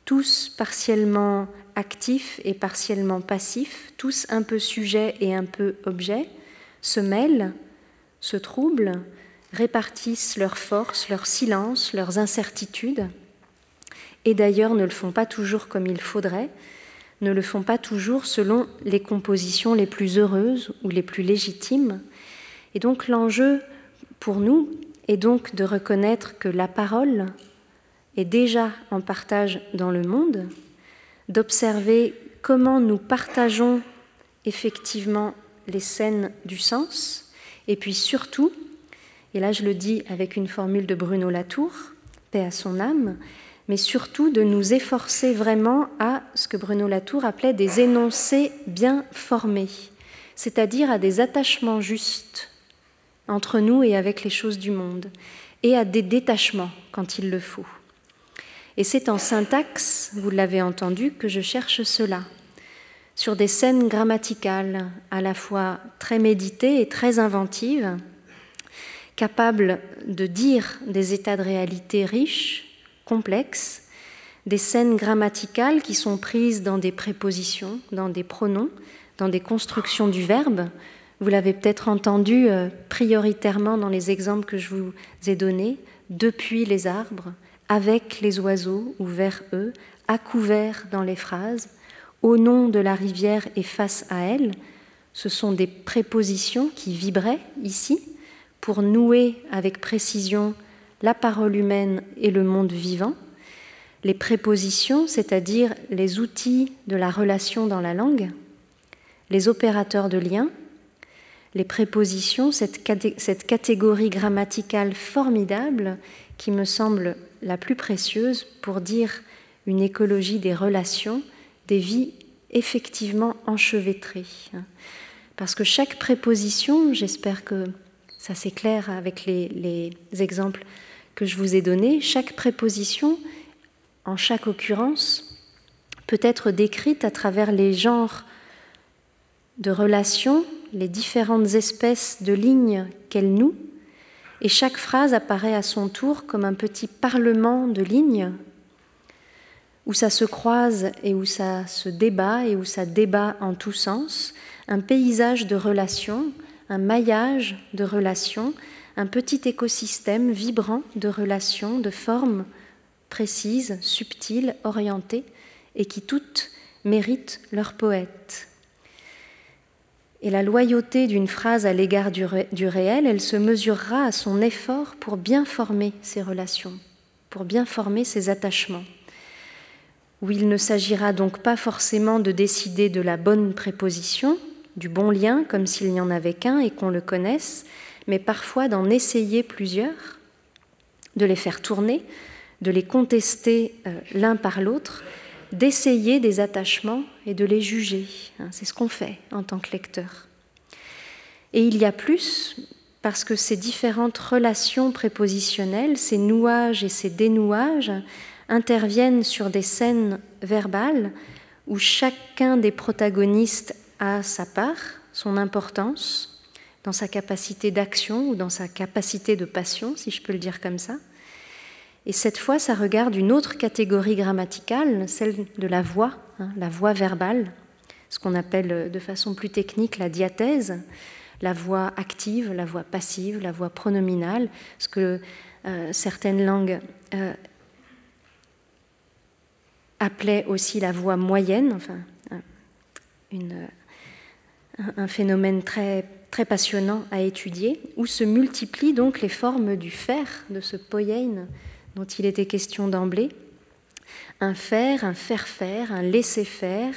tous partiellement actifs et partiellement passifs, tous un peu sujets et un peu objets, se mêlent, se troublent, répartissent leurs forces, leur silence, leurs incertitudes, et d'ailleurs ne le font pas toujours comme il faudrait, ne le font pas toujours selon les compositions les plus heureuses ou les plus légitimes. Et donc l'enjeu pour nous est donc de reconnaître que la parole est déjà en partage dans le monde, d'observer comment nous partageons effectivement les scènes du sens, et puis surtout, et là je le dis avec une formule de Bruno Latour, paix à son âme, mais surtout de nous efforcer vraiment à ce que Bruno Latour appelait des énoncés bien formés, c'est-à-dire à des attachements justes entre nous et avec les choses du monde, et à des détachements quand il le faut. Et c'est en syntaxe, vous l'avez entendu, que je cherche cela, sur des scènes grammaticales à la fois très méditées et très inventives, capables de dire des états de réalité riches, complexes, des scènes grammaticales qui sont prises dans des prépositions, dans des pronoms, dans des constructions du verbe. Vous l'avez peut-être entendu prioritairement dans les exemples que je vous ai donnés, depuis les arbres, avec les oiseaux ou vers eux, à couvert dans les phrases, au nom de la rivière et face à elle. Ce sont des prépositions qui vibraient ici pour nouer avec précision la parole humaine et le monde vivant. Les prépositions, c'est-à-dire les outils de la relation dans la langue, les opérateurs de lien, les prépositions, cette catégorie grammaticale formidable qui me semble la plus précieuse pour dire une écologie des relations, des vies effectivement enchevêtrées. Parce que chaque préposition, j'espère que ça s'éclaire avec les exemples que je vous ai donnés, chaque préposition, en chaque occurrence, peut être décrite à travers les genres de relations, les différentes espèces de lignes qu'elle noue, et chaque phrase apparaît à son tour comme un petit parlement de lignes où ça se croise et où ça se débat et où ça débat en tous sens, un paysage de relations, un maillage de relations, un petit écosystème vibrant de relations, de formes précises, subtiles, orientées, et qui toutes méritent leur poète. Et la loyauté d'une phrase à l'égard du réel, elle se mesurera à son effort pour bien former ses relations, pour bien former ses attachements, où il ne s'agira donc pas forcément de décider de la bonne préposition, du bon lien, comme s'il n'y en avait qu'un et qu'on le connaisse, mais parfois d'en essayer plusieurs, de les faire tourner, de les contester l'un par l'autre, d'essayer des attachements et de les juger. C'est ce qu'on fait en tant que lecteur. Et il y a plus, parce que ces différentes relations prépositionnelles, ces nouages et ces dénouages, interviennent sur des scènes verbales où chacun des protagonistes a sa part, son importance, dans sa capacité d'action ou dans sa capacité de passion, si je peux le dire comme ça. Et cette fois, ça regarde une autre catégorie grammaticale, celle de la voix verbale, ce qu'on appelle de façon plus technique la diathèse, la voix active, la voix passive, la voix pronominale, ce que certaines langues appelaient aussi la voix moyenne, enfin, un phénomène très, très passionnant à étudier, où se multiplient donc les formes du faire, de ce poiein dont il était question d'emblée, un faire, un faire-faire, un laisser-faire,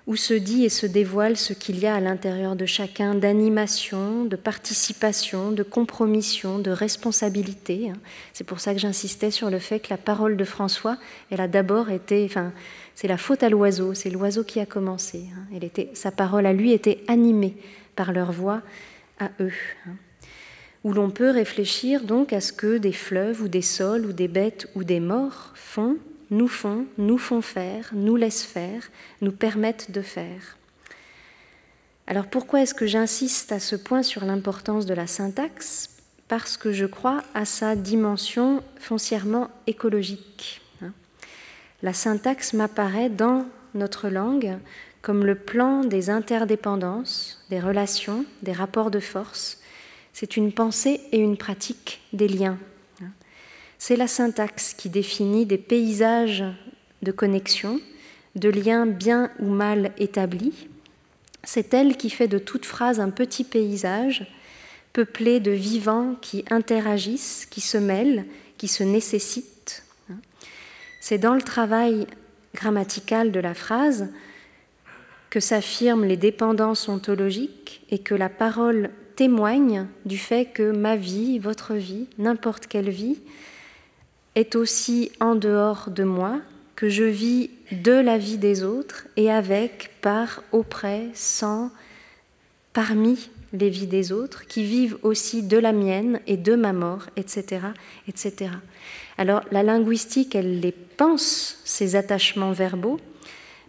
où se dit et se dévoile ce qu'il y a à l'intérieur de chacun d'animation, de participation, de compromission, de responsabilité. C'est pour ça que j'insistais sur le fait que la parole de François, elle a d'abord été, c'est la faute à l'oiseau, c'est l'oiseau qui a commencé. Sa parole à lui était animée par leur voix à eux. Où l'on peut réfléchir donc à ce que des fleuves ou des sols ou des bêtes ou des morts font, nous font faire, nous laissent faire, nous permettent de faire. Alors pourquoi est-ce que j'insiste à ce point sur l'importance de la syntaxe ? Parce que je crois à sa dimension foncièrement écologique. La syntaxe m'apparaît dans notre langue comme le plan des interdépendances, des relations, des rapports de force. C'est une pensée et une pratique des liens. C'est la syntaxe qui définit des paysages de connexion, de liens bien ou mal établis. C'est elle qui fait de toute phrase un petit paysage, peuplé de vivants qui interagissent, qui se mêlent, qui se nécessitent. C'est dans le travail grammatical de la phrase que s'affirment les dépendances ontologiques et que la parole témoigne du fait que ma vie, votre vie, n'importe quelle vie, est aussi en dehors de moi, que je vis de la vie des autres et avec, par, auprès, sans, parmi les vies des autres, qui vivent aussi de la mienne et de ma mort, etc., etc. Alors la linguistique, elle les pense, ces attachements verbaux,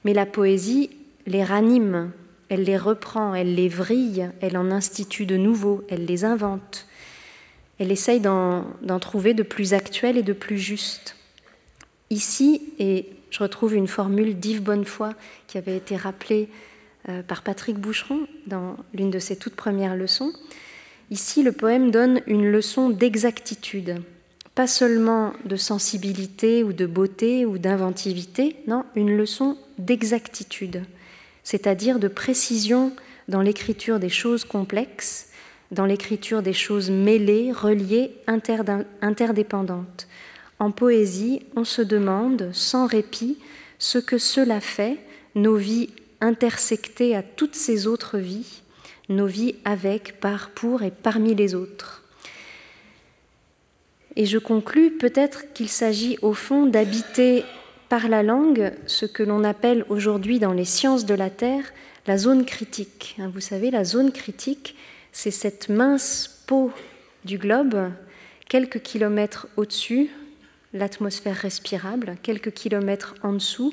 mais la poésie les ranime, elle les reprend, elle les vrille, elle en institue de nouveaux, elle les invente. Elle essaye d'en trouver de plus actuels et de plus justes. Ici, et je retrouve une formule d'Yves Bonnefoy qui avait été rappelée par Patrick Boucheron dans l'une de ses toutes premières leçons. Ici, le poème donne une leçon d'exactitude, pas seulement de sensibilité ou de beauté ou d'inventivité, non, une leçon d'exactitude, c'est-à-dire de précision dans l'écriture des choses complexes, dans l'écriture des choses mêlées, reliées, interdépendantes. En poésie, on se demande, sans répit, ce que cela fait, nos vies intersectées à toutes ces autres vies, nos vies avec, par, pour et parmi les autres. Et je conclus peut-être qu'il s'agit au fond d'habiter par la langue ce que l'on appelle aujourd'hui dans les sciences de la Terre la zone critique. Vous savez, la zone critique, c'est cette mince peau du globe, quelques kilomètres au-dessus, l'atmosphère respirable, quelques kilomètres en dessous,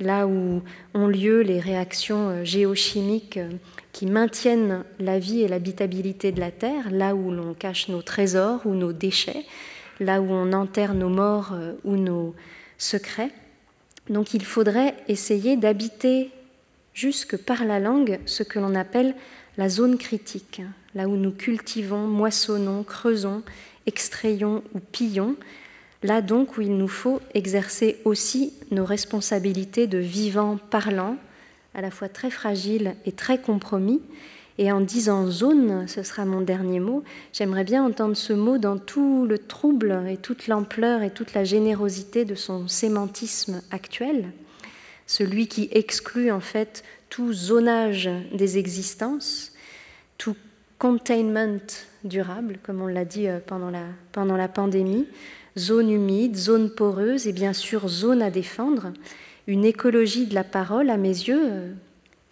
là où ont lieu les réactions géochimiques qui maintiennent la vie et l'habitabilité de la Terre, là où l'on cache nos trésors ou nos déchets, là où on enterre nos morts ou nos secrets. Donc il faudrait essayer d'habiter jusque par la langue ce que l'on appelle la zone critique, là où nous cultivons, moissonnons, creusons, extrayons ou pillons, là donc où il nous faut exercer aussi nos responsabilités de vivants parlants, à la fois très fragiles et très compromis. Et en disant zone, ce sera mon dernier mot, j'aimerais bien entendre ce mot dans tout le trouble et toute l'ampleur et toute la générosité de son sémantisme actuel, celui qui exclut en fait tout zonage des existences, tout containment durable, comme on l'a dit pendant la pandémie, zone humide, zone poreuse et bien sûr zone à défendre, une écologie de la parole à mes yeux.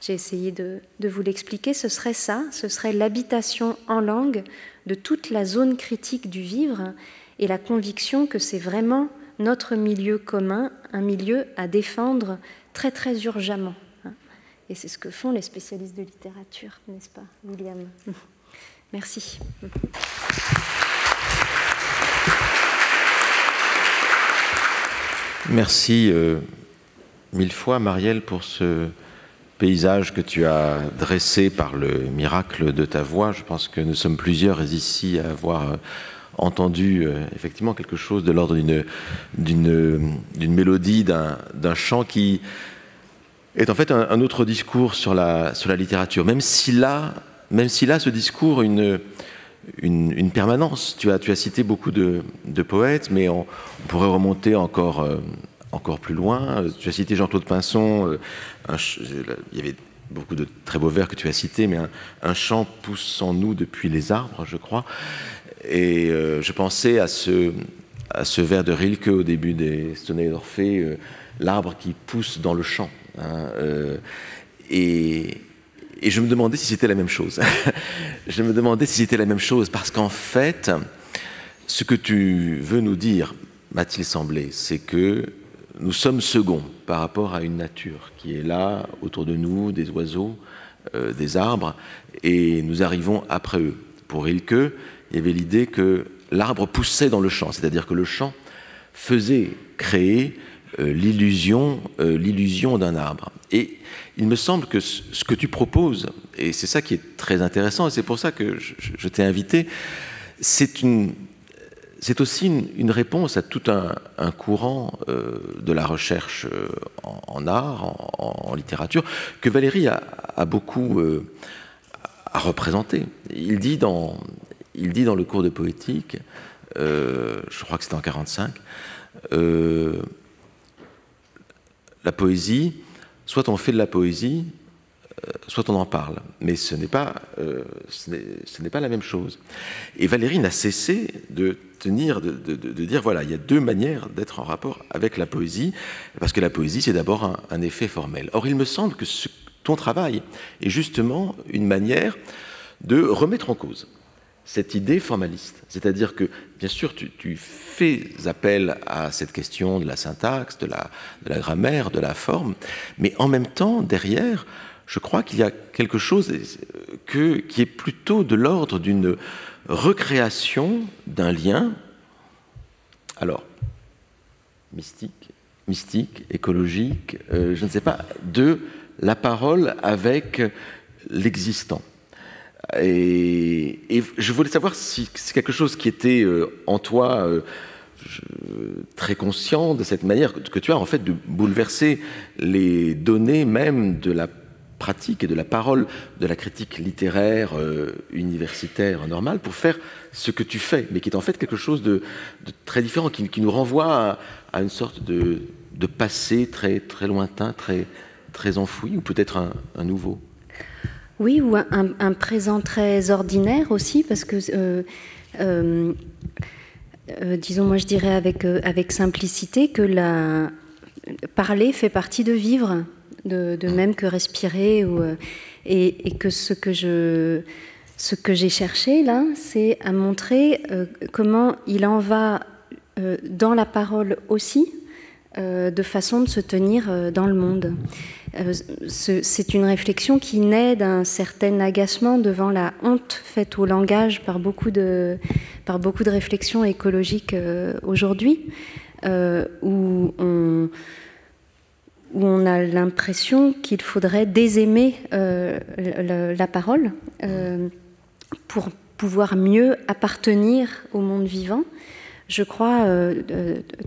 J'ai essayé de vous l'expliquer, ce serait ça, ce serait l'habitation en langue de toute la zone critique du vivre et la conviction que c'est vraiment notre milieu commun, un milieu à défendre très très urgemment. Et c'est ce que font les spécialistes de littérature, n'est-ce pas, William? Merci. Merci mille fois, Marielle, pour ce paysage que tu as dressé par le miracle de ta voix. Je pense que nous sommes plusieurs ici à avoir entendu effectivement quelque chose de l'ordre d'une mélodie, d'un chant qui est en fait un autre discours sur la littérature, même s'il a ce discours une permanence. Tu as cité beaucoup de poètes, mais on pourrait remonter encore plus loin. Tu as cité Jean-Claude Pinson, il y avait beaucoup de très beaux vers que tu as cités, mais un chant pousse en nous depuis les arbres, je crois. Et je pensais à ce vers de Rilke au début des Sonnets d'Orphée, l'arbre qui pousse dans le champ. Et je me demandais si c'était la même chose. Je me demandais si c'était la même chose, parce qu'en fait, ce que tu veux nous dire, m'a-t-il semblé, c'est que nous sommes seconds par rapport à une nature qui est là, autour de nous, des oiseaux, des arbres, et nous arrivons après eux. Pour Rilke, il y avait l'idée que l'arbre poussait dans le champ, c'est-à-dire que le champ faisait créer l'illusion d'un arbre. Et il me semble que ce que tu proposes, et c'est ça qui est très intéressant, et c'est pour ça que je t'ai invité, c'est aussi une réponse à tout un courant de la recherche en art, en littérature, que Valéry a beaucoup à représenter. Il dit dans le cours de poétique, je crois que c'était en 1945, la poésie, soit on fait de la poésie, soit on en parle, mais ce n'est pas la même chose. Et Valéry n'a cessé de dire, voilà, il y a deux manières d'être en rapport avec la poésie, parce que la poésie, c'est d'abord un effet formel. Or, il me semble que ton travail est justement une manière de remettre en cause cette idée formaliste. C'est-à-dire que, bien sûr, tu fais appel à cette question de la syntaxe, de la grammaire, de la forme, mais en même temps, derrière, je crois qu'il y a quelque chose qui est plutôt de l'ordre d'une recréation d'un lien, alors, mystique, écologique, je ne sais pas, de la parole avec l'existant. Et je voulais savoir si c'est quelque chose qui était en toi très conscient de cette manière que tu as en fait de bouleverser les données même de la pratique et de la parole de la critique littéraire universitaire normale pour faire ce que tu fais, mais qui est en fait quelque chose de très différent, qui nous renvoie à une sorte de passé très, très lointain, très enfoui, ou peut-être un nouveau. Oui, ou un présent très ordinaire aussi, parce que, disons, moi je dirais avec simplicité que parler fait partie de vivre, de même que respirer, et que ce que j'ai cherché là, c'est à montrer comment il en va dans la parole aussi, de façon de se tenir dans le monde. C'est une réflexion qui naît d'un certain agacement devant la honte faite au langage par beaucoup de réflexions écologiques aujourd'hui, où on a l'impression qu'il faudrait désaimer la parole pour pouvoir mieux appartenir au monde vivant. Je crois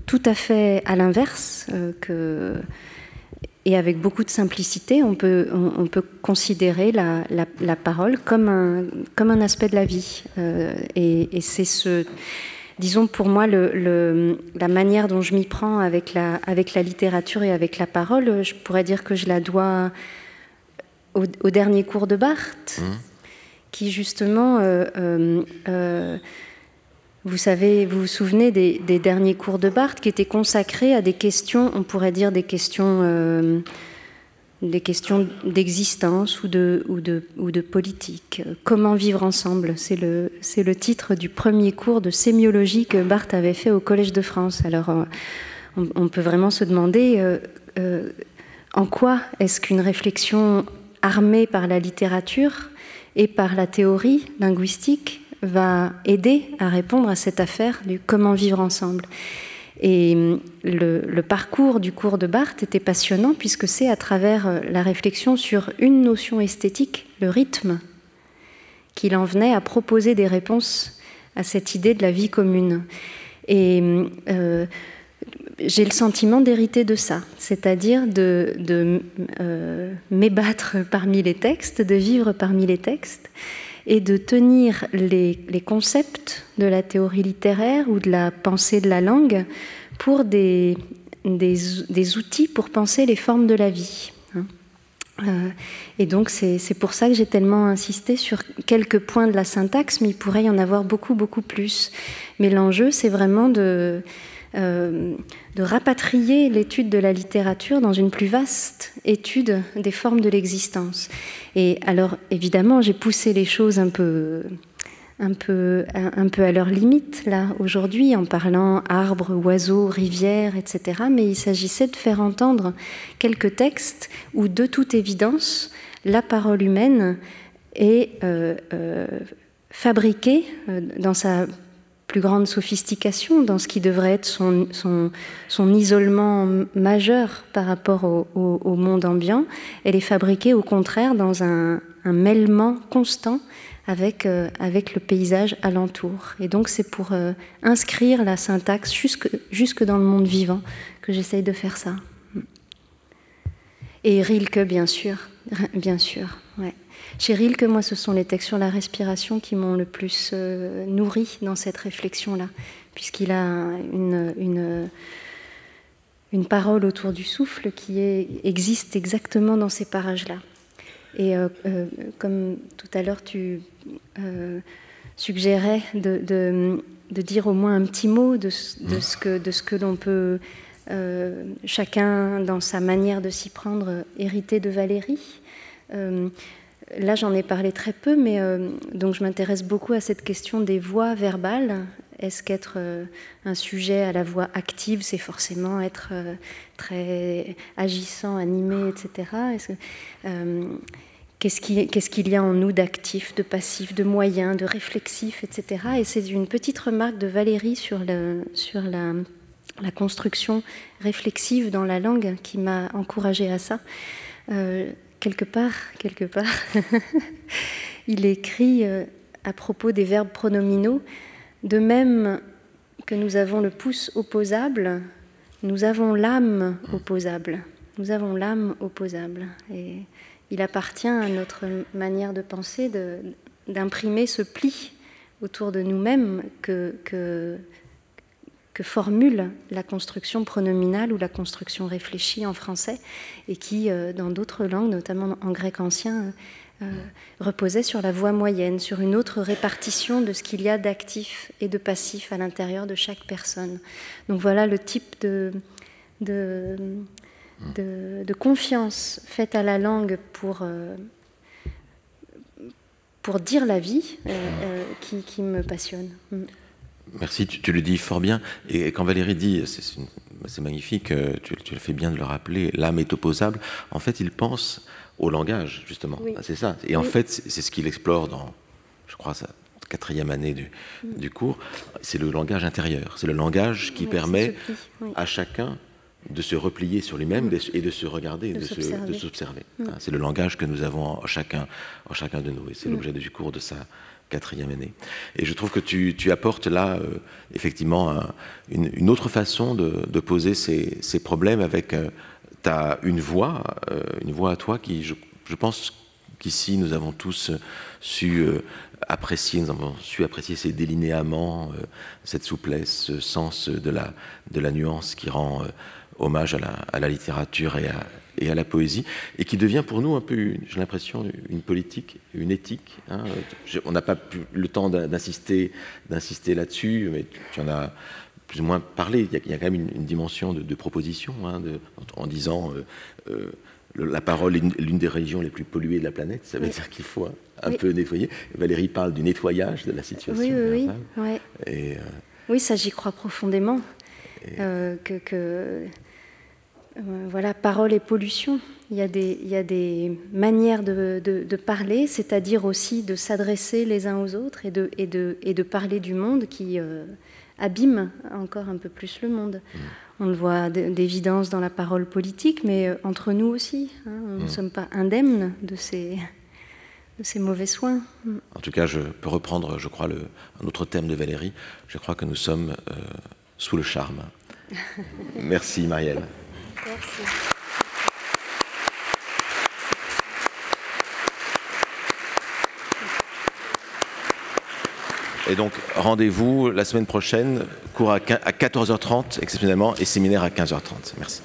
tout à fait à l'inverse, et avec beaucoup de simplicité, on peut considérer la parole comme un aspect de la vie. Et c'est disons pour moi, la manière dont je m'y prends avec la littérature et avec la parole, je pourrais dire que je la dois au dernier cours de Barthes, qui justement... vous savez, vous vous souvenez des derniers cours de Barthes qui étaient consacrés à des questions, on pourrait dire des questions d'existence ou de politique. Comment vivre ensemble, c'est le titre du premier cours de sémiologie que Barthes avait fait au Collège de France. Alors, on peut vraiment se demander en quoi est-ce qu'une réflexion armée par la littérature et par la théorie linguistique va aider à répondre à cette affaire du comment vivre ensemble. Et le parcours du cours de Barthes était passionnant puisque c'est à travers la réflexion sur une notion esthétique, le rythme, qu'il en venait à proposer des réponses à cette idée de la vie commune. Et j'ai le sentiment d'hériter de ça, c'est-à-dire de m'ébattre parmi les textes, de vivre parmi les textes, et de tenir les concepts de la théorie littéraire ou de la pensée de la langue pour des outils pour penser les formes de la vie. Et donc c'est pour ça que j'ai tellement insisté sur quelques points de la syntaxe, mais il pourrait y en avoir beaucoup, beaucoup plus. Mais l'enjeu, c'est vraiment de rapatrier l'étude de la littérature dans une plus vaste étude des formes de l'existence. Et alors, évidemment, j'ai poussé les choses un peu à leur limite, là, aujourd'hui, en parlant arbres, oiseaux, rivières, etc. Mais il s'agissait de faire entendre quelques textes où, de toute évidence, la parole humaine est fabriquée dans sa plus grande sophistication, dans ce qui devrait être son isolement majeur par rapport au monde ambiant. Elle est fabriquée au contraire dans un mêlement constant avec le paysage alentour. Et donc c'est pour inscrire la syntaxe jusque dans le monde vivant que j'essaye de faire ça. Et Rilke, bien sûr, ouais. Chez Rilke, moi, ce sont les textes sur la respiration qui m'ont le plus nourri dans cette réflexion-là, puisqu'il a une parole autour du souffle qui existe exactement dans ces parages-là. Et comme tout à l'heure tu suggérais de dire au moins un petit mot de ce que l'on peut, chacun dans sa manière de s'y prendre, hériter de Valéry. Là, j'en ai parlé très peu, mais donc je m'intéresse beaucoup à cette question des voix verbales. Est-ce qu'être un sujet à la voix active, c'est forcément être très agissant, animé, etc. Qu'est-ce qu'il y a en nous d'actif, de passif, de moyen, de réflexif, etc. Et c'est une petite remarque de Valéry sur la construction réflexive dans la langue qui m'a encouragée à ça. Quelque part, il écrit à propos des verbes pronominaux: de même que nous avons le pouce opposable, nous avons l'âme opposable. Nous avons l'âme opposable. Et il appartient à notre manière de penser d'imprimer ce pli autour de nous-mêmes que formule la construction pronominale ou la construction réfléchie en français, et qui, dans d'autres langues, notamment en grec ancien, reposait sur la voix moyenne, sur une autre répartition de ce qu'il y a d'actif et de passif à l'intérieur de chaque personne. Donc voilà le type de confiance faite à la langue pour dire la vie qui me passionne. Merci, tu le dis fort bien. Et quand Valéry dit, c'est magnifique, tu le fais bien de le rappeler, l'âme est opposable, en fait, il pense au langage, justement. Oui. C'est ça. Et en fait, c'est ce qu'il explore dans, je crois, sa 4e année du cours. C'est le langage intérieur. C'est le langage qui permet à chacun de se replier sur lui-même et de se regarder, de s'observer. C'est le langage que nous avons en chacun de nous. Et c'est l'objet du cours de sa 4e année. Et je trouve que tu apportes là, effectivement, une autre façon de poser ces problèmes avec une voix à toi qui, je pense qu'ici, nous avons tous su apprécier ces délinéaments, cette souplesse, ce sens de la nuance qui rend hommage à la littérature et à la poésie, et qui devient pour nous un peu, j'ai l'impression, une politique, une éthique. On n'a pas le temps d'insister là-dessus, mais tu en as plus ou moins parlé. Il y a quand même une dimension de proposition, en disant la parole est l'une des régions les plus polluées de la planète. Ça veut dire qu'il faut un peu nettoyer. Valéry parle du nettoyage de la situation. Oui, ça j'y crois profondément. Voilà, parole et pollution. Il y a des manières de parler, c'est-à-dire aussi de s'adresser les uns aux autres et de parler du monde qui abîme encore un peu plus le monde. On le voit d'évidence dans la parole politique, mais entre nous aussi. Nous ne sommes pas indemnes de ces mauvais soins. En tout cas, je peux reprendre, je crois, un autre thème de Valéry. Je crois que nous sommes sous le charme. Merci, Marielle. Merci. Et donc, rendez-vous la semaine prochaine, cours à 14h30 exceptionnellement, et séminaire à 15h30. Merci.